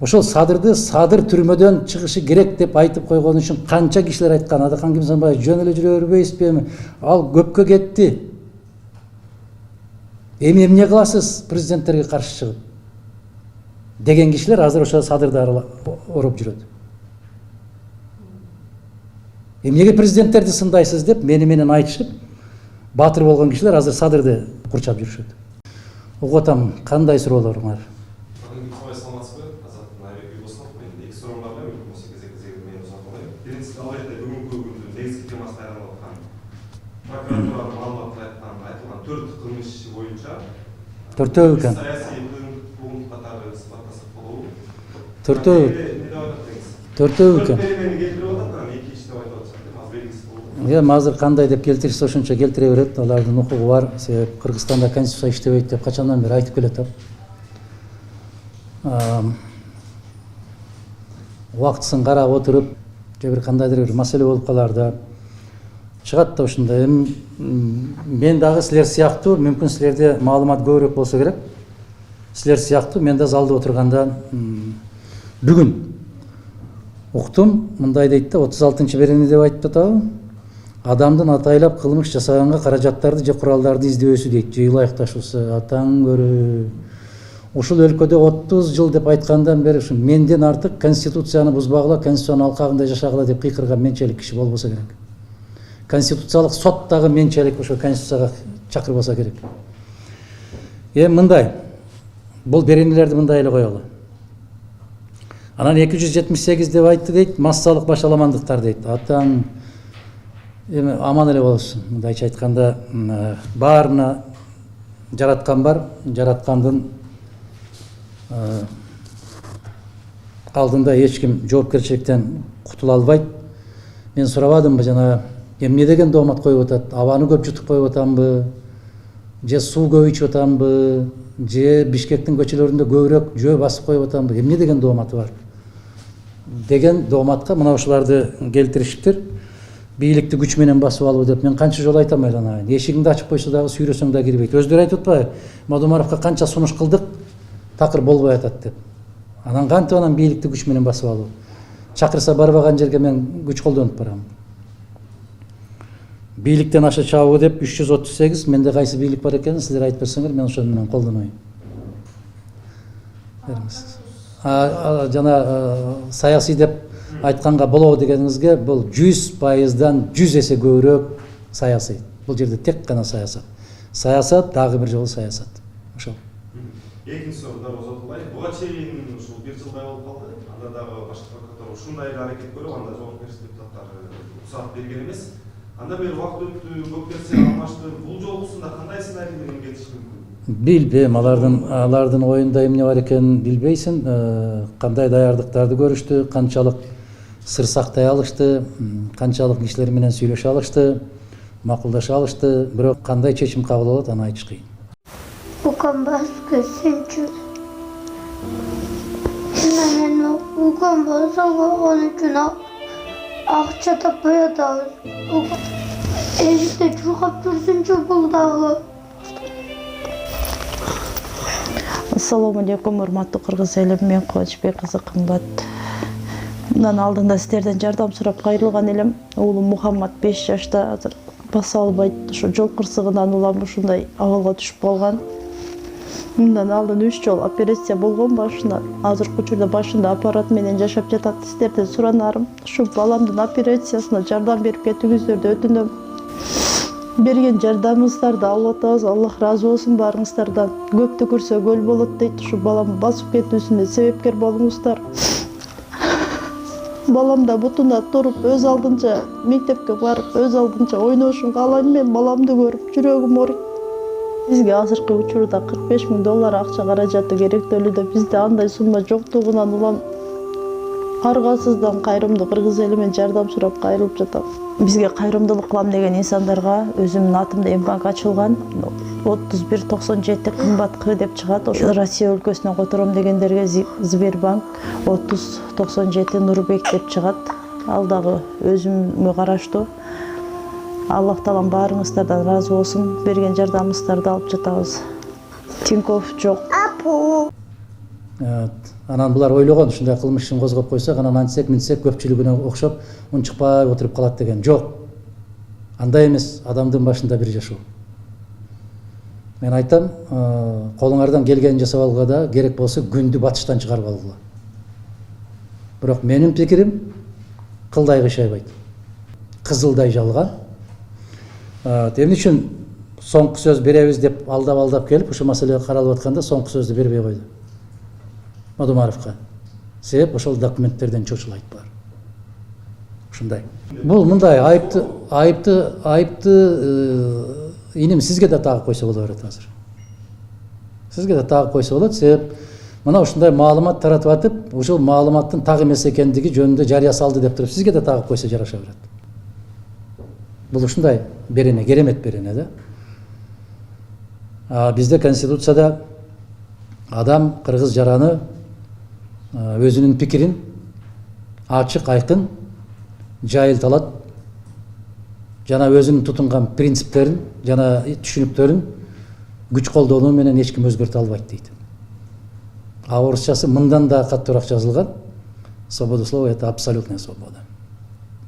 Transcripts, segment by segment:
Ошол садыр түрмөдөн чыгышы керек деп айтып койгон үчүн канча кишилер айткан, Адакан Кимсанбаев жөн эле жүрө бербейсизби, ал көпкө кетти. Эми эмне кыласыз президенттерге каршы чыгып деген кишилер азыр ошо садырды ороп жүрөт. Эмнеге президенттерди сындайсыз деп менен айтышып, баатыр болгон кишилер азыр садырды курчап жүрүшөт. Угуп атам, кандай суроолоруңар? Төртөө экен. Төртөө экен. Азыр кандай деп келтирсе ошончо келтире берет. Алардын укугу бар. Себеп Кыргызстанда конституция иштебейт деп качандан бери айтып келет. Убактысын карап отуруп, же бир кандайдыр бир маселе болуп калар да чыгат да ушундай. Мен дагы силер сыяктуу, мүмкүн силерде маалымат көбүрөөк болсо керек. Силер сыяктуу мен да залда отурганда бүгүн уктум, мындай дейт да, 36-берени деп айтып атабы. Адамдын атайлап кылмыш жасаганга каражаттарды же куралдарды издөөсү дейт, же ылайыкташуусу. Атаң көрү. Ушул өлкөдө 30 жыл деп айткандан бери ушу менден артык конституцияны бузбагыла, конституциянын алкагында жашагыла деп кыйкырган менчелик киши болбосо керек. Конституциялык сот дагы менчелик ошо конституцияга чакырбаса керек. Мындай, бул беренелерди мындай эле коелу. Анан 278 деп айтты дейт, массалык башаламандыктар дейт. Атаң аман эле болсун. Мындайча айтканда, баарына жараткан бар, жараткандын алдында эч ким жоопкерчиликтен кутула албайт. Мен сурабадымбы жана эмне деген доомат коюп атат? Абаны көп жутуп коюп атамбы? Же суу көп ичип атамбы? Же Бишкектин көчөлөрүндө көбүрөөк жөө басып коюп атамбы? Эмне деген дооматы бар? Деген дооматка мына ушуларды келтиришиптир. Бийликти күч менен басып алуу деп мен канча жолу айтам эле. Эшигиңди ачып койсо дагы сүйрөсөң да кирбейт. Өздөрү айтып атпайбы? Мадумаровго канча сунуш кылдык, такыр болбой атат деп. Анан кантип анан бийликти күч менен басып алуу? Чакырса барбаган жерге мен күч колдонуп барам. Бийликтен аша чабуу деп 338, менде кайсы бийлик бар экенин силер айтып берсеңер, мен ошону менен колдонойм. Жана саясий деп айтканга болобу дегениңизге, бул 100%дан 100 эсе көбүрөөк саясий. Бул жерде тек гана саясат. Саясат дагы бир жолу саясат. Ошол. Экинчи суроода озотулай. Буга чейин ушул 1 жылдай болуп калды. Анда дагы башка прокуратура ушундай аракет көрүп, анда жоопкерчилик депутаттар уруксат берген эмес. Анда бери убакыт өттү, көп нерсе алмашты. Бул жолгусунда кандай сценарий менен кетиш мүмкүн? Билбейм, алардын оюнда эмне бар экенин билбейсиң. Кандай даярдыктарды көрүштү, канчалык сыр сактай алышты, канчалык кишилер менен сүйлөшө алышты, макулдаша алышты. Бирок кандай чечим кабыл болот, аны айтыш кыйын. Укамбазга сенчу. Мен укамбазга он үчүн акча таппай атабыз. Эшикте чуркап жүрсүнчү бул дагы. Ассаламу алейкум, урматтуу кыргыз элим, мен Кубанычбек кызы Кымбат. Мындан алдында сиздерден жардам сурап кайрылган элем. Уулум Мухаммад 5 жашта, азыр баса албайт. Ошо жол кырсыгынан улам ушундай абалга түшүп калган. Мындан алдын 3 жол операция болгон башында. Азыркы учурда башында аппарат менен жашап жатат. Сиздерден суранарым, ушу баламдын операциясына жардам берип кетиңиздерди өтүнөм. Берген жардамыңыздарды алып атабыз. Аллах разы болсун баарыңыздардан. Көптү көрсө көл болот дейт. Ушу балам басып кетүүсүнө себепкер болуңуздар. Балам да бутуна туруп, өз алдынча мектепке барып, өз алдынча ойношун каалайм. Мен баламды көрүп жүрөгүм ооруйт. Бизге азыркы учурда $45,000 акча каражаты керектөлүүдө. Бизде андай сумма жоктугунан улам аргасыздан кайрымдуу кыргыз эли менен жардам сурап кайрылып жатам. Бизге кайрымдуулук кылам деген инсандарга өзүмдүн атымда банк ачылган. 3197 Кымбат К деп чыгат. Ошо Россия өлкөсүнөн котором дегендерге Сбербанк 3097 Нурбек деп чыгат. Ал дагы өзүмө караштуу. Аллах таалам баарыңыздардан разы болсун. Берген жардамыңыздарды алып жатабыз. Тинькофф жок. Анан булар ойлогон ушундай кылмыш ишин козгоп койсок, анан антсек минтсек көпчүлүгүнө окшоп унчукпай отуруп калат деген. Жок. Андай эмес, адамдын башында бир жашоо. Мен айтам, колуңардан келгенин жасап алгыла да, керек болсо күндү батыштан чыгарып алгыла. Бирок менин пикирим кылдай кыйшайбайт. Кызылдай жалган. Эмне үчүн соңку сөз беребиз деп алдап келип, ушу маселе каралып атканда соңку сөздү бербей койду. Мадумаровго. Себеп ошол документтерден чочулайт бар. Ушундай. Бул мындай айыпты иним сизге да тагып койсо боло берет азыр. Сизге да тагып койсо болот, себеп мына ушундай маалымат таратып атып, ушул маалыматтын так эмес экендиги жөнүндө жарыя салды деп туруп, сизге да тагып койсо жараша берет. Бул ушундай берене, керемет берене да. Бизде конституцияда адам кыргыз жараны өзүнүн пикирин ачык, айкын жайылта алат. Жана өзүнүн тутунган принциптерин жана түшүнүктөрүн күч колдонуу менен эч ким өзгөртө албайт дейт. Орусчасы мындан да каттуураак жазылган. Свобода слова — это абсолютная свобода.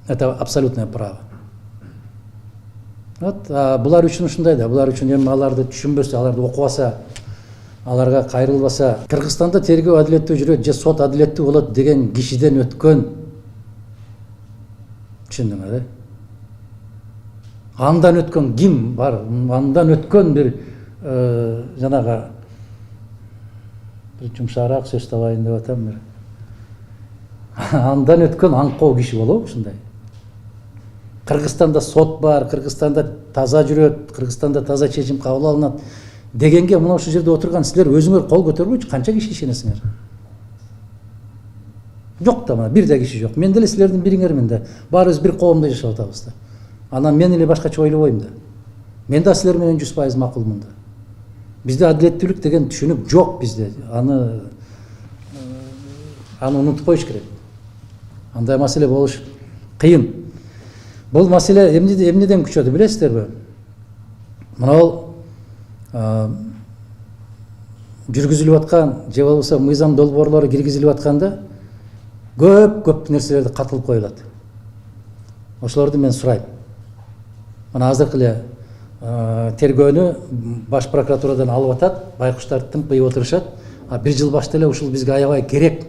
Это абсолютное право. Булар үчүн ушундай да. Булар үчүн эми аларды түшүнбөсө, аларды окубаса, аларга кайрылбаса, Кыргызстанда тергөө адилеттүү жүрөт же сот адилеттүү болот деген кишиден өткөн. Түшүндүңөр, да? Андан өткөн ким бар? Андан өткөн бир жанагы бир жумшараак сөз табайын деп атам бир. Андан өткөн аңкоо киши болобу ушундай? Кыргызстанда сот бар, Кыргызстанда таза жүрөт, Кыргызстанда таза чечим кабыл алынат дегенге мына ушул жерде отурган силер өзүңөр кол көтөрбөйчү канча киши ишенесиңер? Жок да, мына бир да киши жок. Мен деле силердин бириңермин да. Баарыбыз бир коомдо жашап атабыз да. Анан мен эле башкача ойлобойм да. Мен да силер менен 100% макулмун да. Бизде адилеттүүлүк деген түшүнүк жок бизде. Аны унутуп коюш керек. Андай маселе болуш кыйын. Бул маселе эмнеден күчөдү билесиздерби? Мына жүргүзүлүп аткан же болбосо мыйзам долбоорлору киргизилип атканда көп нерселерди катылып коюлат. Ошолорду мен сурайм. Мына азыркы эле тергөөнү баш прокуратурадан алып атат, байкуштар тымпыйып отурушат. Бир жыл башта эле ушул бизге аябай керек.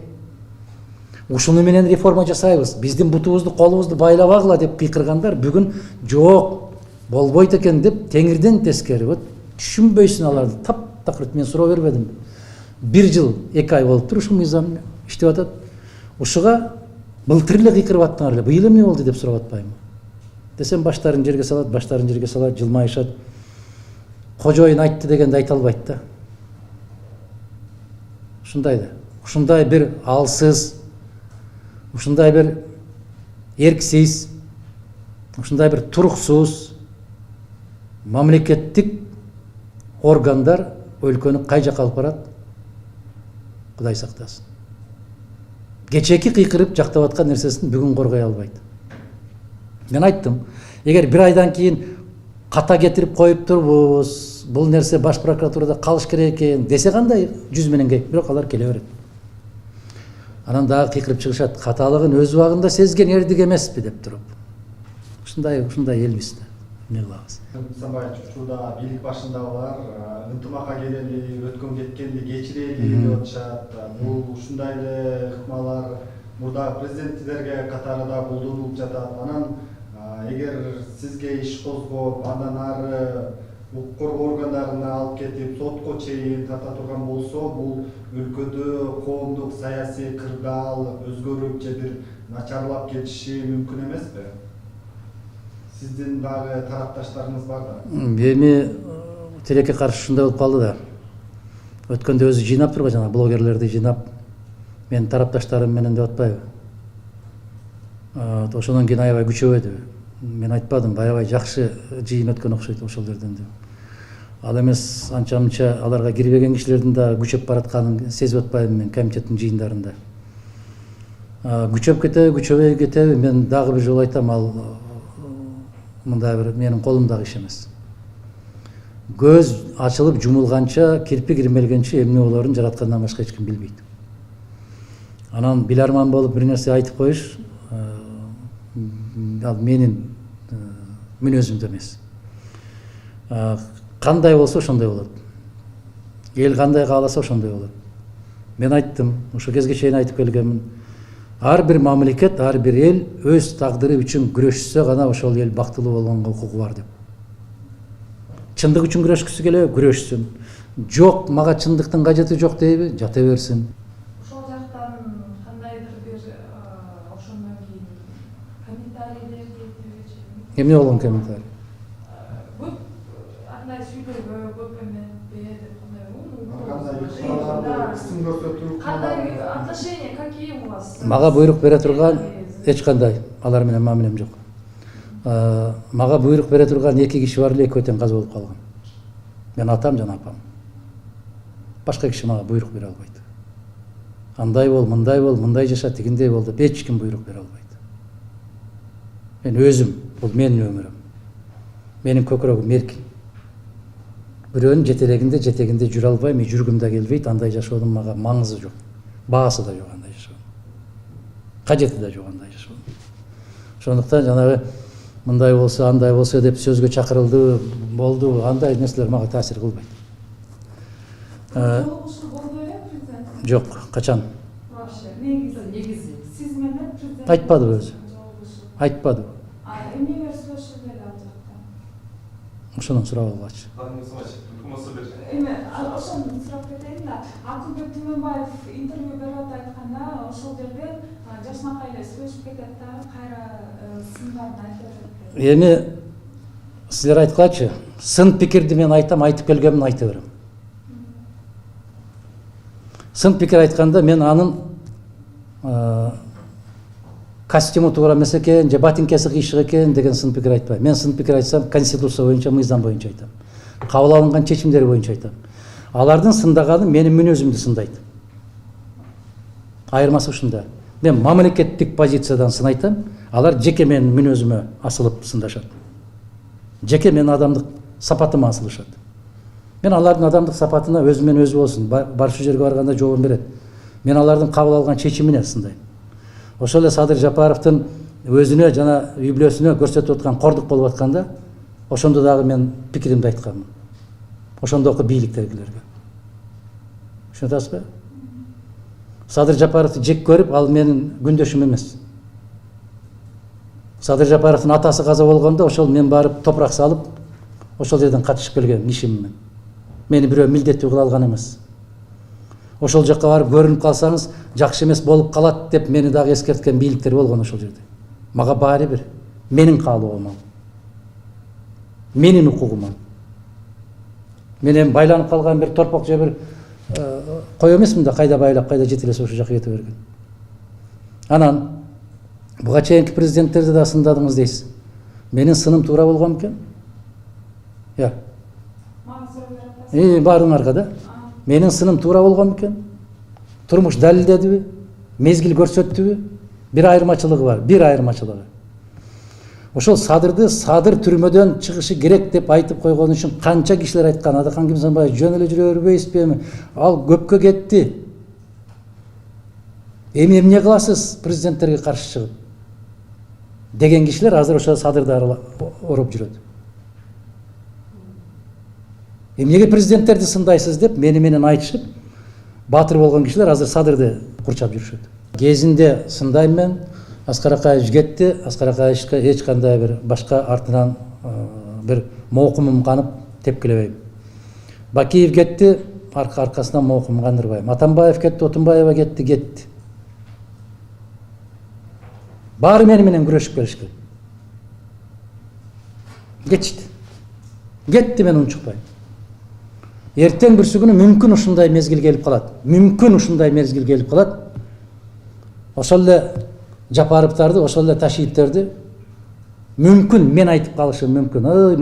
Ушуну менен реформа жасайбыз. Биздин бутубузду, колубузду байлабагыла деп кыйкыргандар бүгүн жок, болбойт экен деп теңирден тескери. Түшүнбөйсүн аларды. Таптакыр мен суроо бербедим. Бир жыл, 2 ай болуптур ушул мыйзам иштеп атат. Ушуга былтыр эле кыйкырып аттыңар эле. Быйыл эмне болду деп сурап атпаймынбы? Десем баштарын жерге салат, жылмайышат. Кожоюн айтты дегенди айта албайт да. Ушундай да. Ушундай бир алсыз, ушундай бир эрксиз, ушундай бир туруксуз мамлекеттик органдар өлкөнү кай жакка алып барат? Кудай сактасын. Кечеки кыйкырып жактап аткан нерсесин бүгүн коргой албайт. Мен айттым, эгер бир айдан кийин ката кетирип коюп турбуз, бул нерсе баш прокуратурада калыш керек экен десе кандай жүз менен кейп, бирок алар келе берет. Анан дагы кыйкырып чыгышат, каталыгын өз убагында сезген эрдик эмеспи деп туруп. Ушундай элбиз да. Эмне кылабыз? Нысанбаевич, учурда бийлик башындагылар ынтымакка келели, өткөн кеткенди кечирели деп атышат. Бул ушундай эле ыкмалар мурда президенттерге катары да колдонулуп жатат. Анан эгер сизге иш козгоп, андан ары укук коргоо органдарына алып кетип, сотко чейин тарта турган болсо, бул өлкөдө коомдук саясий кырдаал өзгөрүп же бир начарлап кетиши мүмкүн эмеспи? Сиздин дагы тарапташтарыңыз бар да. Эми тилекке каршы ушундай болуп калды да. Өткөндө өзү жыйнап турган жана блогерлерди жыйнап, мен тарапташтарым менен деп атпайбы. Ошондон кийин аябай күчөбөдү. Мен айтпадым, аябай жакшы жыйын өткөн окшойт ошол жерден деп. Ал эмес анча-мынча аларга кирбеген кишилердин да күчөп баратканын сезип атпаймынбы мен комитеттин жыйындарында. Күчөп кетеби, күчөбөй кетеби, мен дагы бир жолу айтам, ал мындай бир менин колумдагы иш эмес. Көз ачылып жумулганча, кирпи кирмелгенче эмне болорун жараткандан башка эч ким билбейт. Анан биларман болуп бир нерсе айтып коюш ал менин мүнөзүмдө эмес. Кандай болсо ошондой болот. Эл кандай кааласа ошондой болот. Мен айттым, ошо кезге чейин айтып келгенмин. Ар бир мамлекет, ар бир эл өз тагдыры үчүн күрөшсө гана ошол эл бактылуу болгонго укугу бар деп. Чындык үчүн күрөшкүсү келеби, күрөшсүн. Жок, мага чындыктын кажети жок дейби, жата берсин. Ошол жактан кандайдыр бир ошондон кийин комментарийлер келдиби? Эмне болгон комментарий? Көп андай сүйлөйбө, көп эметпе деп Кандай кысым көрсөтүп, кандай отношения какие у вас? Мага буйрук бере турган эч кандай алар менен мамилем жок. Мага буйрук бере турган эки киши бар эле, экөө тең каз болуп калган. Мен атам жана апам. Башка киши мага буйрук бере албайт. Андай бол, мындай жаша, тигиндей бол деп эч ким буйрук бере албайт. Мен өзүм, бул менин өмүрүм. Менин көкүрөгүм эркин. Бирөөнүн жетегинде жүрө албайм, жүргүм да келбейт, андай жашоонун мага маңызы жок. Баасы да жок андай жашоонун. Кажети да жок андай жашоонун. Ошондуктан жанагы мындай болсо, андай болсо деп сөзгө чакырылды, болду, андай нерселер мага таасир кылбайт. Жолугушуу болду беле президент? Жок, качан? Вообще негизи сиз менен президент Айтпады өзү. жолугушуу. Айтпады. Эмнелер сүйлөшүлдү ал жакта? Ошону сурап алгачы. Эме ошону сурап кетейин да. Акылбек Түмөнбаев интервью берип айтканда ошол жерде жашнакай эле сүйлөшүп кетет да, кайра сындарын айтып берет. Эми силер айткылачы, сын пикирди мен айтам, айтып келгенмин айта берем. Сын пикир айтканда мен анын костюму туура эмес экен, же ботинкеси кыйшык экен деген сын пикир айтпайм. Мен сын пикир айтсам, конституция боюнча, мыйзам боюнча айтам. Кабыл алынган чечимдер боюнча айтам. Алардын сындаганы менин мүнөзүмдү сындайт. Айырмасы ушунда. Мен мамлекеттик позициядан сын айтам, алар жеке менин мүнөзүмө асылып сындашат. Жеке менин адамдык сапатыма асылышат. Мен алардын адамдык сапатына өзүмөн өзү болсун, барчу жерге барганда жообун берет. Мен алардын кабыл алган чечимине сындайм. Ошол эле Садыр Жапаровдун өзүнө жана үй бүлөсүнө көрсөтүп аткан кордук болуп атканда, ошондо дагы мен пикиримди айтканмын. Ошондогу бийликтегилерге. Түшүнүп атасызбы? Садыр Жапаровду жек көрүп, ал менин күндөшүм эмес. Садыр Жапаровдун атасы каза болгондо, ошол мен барып топурак салып, ошол жерден катышып келген ишиммен. Мени бирөө милдеттүү кыла алган эмес. Ошол жакка барып көрүнүп калсаңыз, жакшы эмес болуп калат деп мени дагы эскерткен бийликтер болгон ошол жерде. Мага баары бир. Менин каалоомун. Менин укугумун. Мен эми байланып калган бир торпок же бир кой эмесмин да, кайда байлап, кайда жетелесе ошол жака кете берген. Анан буга чейинки президенттерди да сындадыңыз дейсиз. Менин сыным туура болгон экен? Я. Баарыңарга да. Менин сыным туура болгон экен? Турмуш далилдедиби? Мезгил көрсөттүбү? Бир айырмачылыгы бар, бир айырмачылыгы. Ошол Садырды Садыр түрмөдөн чыгышы керек деп айтып койгон үчүн канча кишилер айткан. Адакан Кимсанбаев жөн эле жүрө бербейсизби эми? Ал көпкө кетти. Эми эмне кыласыз президенттерге каршы чыгып? Деген кишилер азыр ошо Садырды ороп жүрөт. Эмнеге президенттерди сындайсыз деп менен айтышып, баатыр болгон кишилер азыр Садырды курчап жүрүшөт. Кезинде сындайм мен, Аскар Акаевич кетти, Аскар Акаевичке эч кандай бир башка артынан бир моокумум канып тепкилебейм. Бакиев кетти, аркасынан моокум кандырбайм. Атамбаев кетти, Отунбаева кетти. Баары менен күрөшүп келишкен. Кетти, мен унчукпайм. Эртең бүрсүгүнү мүмкүн ушундай мезгил келип калат. Ошол эле Жапаровдарды, ошол эле Ташиевтерди мүмкүн мен айтып калышым мүмкүн. Ой,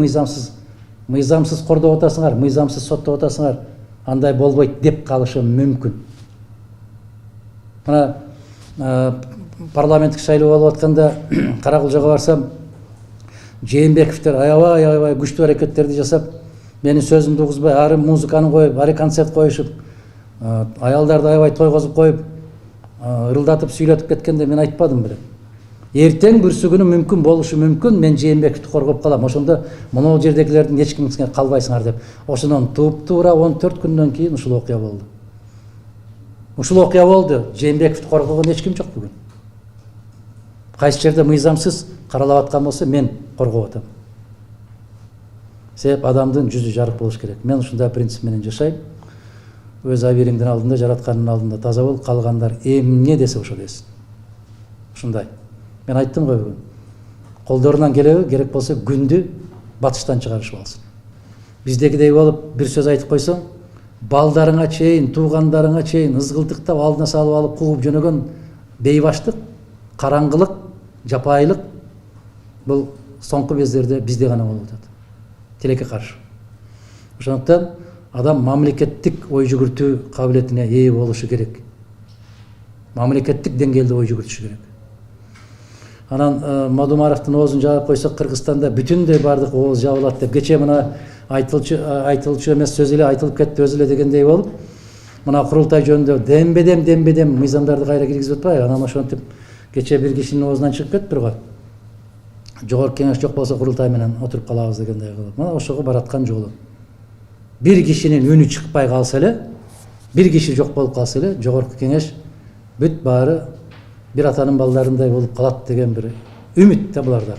мыйзамсыз кордоп атасыңар, мыйзамсыз соттоп атасыңар. Андай болбойт деп калышым мүмкүн. Мына парламенттик шайлоо болуп атканда Каракулжага барсам, Жээнбековдер аябай күчтүү аракеттерди жасап, менин сөзүмдү угузбай, ары музыканы коюп, ары концерт коюшуп, аялдарды аябай тойгозуп коюп, ырылдатып сүйлөтүп кеткенде мен айтпадым беле. Эртең бүрсү күнү мүмкүн болушу мүмкүн, мен Жээнбековду коргоп калам. Ошондо могул жердегилердин эч кимге калбайсыңар деп. Ошондон туп-туура 14 күндөн кийин ушул окуя болду. Ушул окуя болду. Жээнбековду коргогон эч ким жок бүгүн. Кайсы жерде мыйзамсыз каралап аткан болсо мен коргоп атам. Себеп адамдын жүзү жарык болуш керек. Мен ушундай принцип менен жашайм. Өз абийириңдин алдында, жараткандын алдында таза бол, калгандар эмне десе ошо десин. Ушундай. Мен айттым го бүгүн. Колдорунан келеби, керек болсо күндү батыштан чыгарышып алсын. Биздегидей болуп бир сөз айтып койсоң, балдарыңа чейин, туугандарыңа чейин ызгылтыктап алдына салып алып кууп жөнөгөн бейбаштык, караңгылык, жапайылык бул соңку кездерде бизде гана болуп атат. Тилекке каршы. Ошондуктан адам мамлекеттик ой жүгүртүү кабилетине ээ болушу керек. Мамлекеттик деңгээлде ой жүгүртүшү керек. Анан Мадумаровдун оозун жаап койсок, Кыргызстанда бүтүндөй бардык ооз жабылат деп кече мына айтылчу эмес сөз эле айтылып кетти өзү эле дегендей болуп, мына курултай жөнүндө дембедем мыйзамдарды кайра киргизип атпайбы? Анан ошентип кече бир кишинин оозунан чыгып кетиптир го. Жогорку кеңеш жок болсо курултай менен отуруп калабыз дегендей кылып. Мына ошого бараткан жолу. Бир кишинин үнү чыкпай калса эле, бир киши жок болуп калса эле, жогорку кеңеш бүт баары бир атанын балдарындай болуп калат деген бир үмүт да буларда.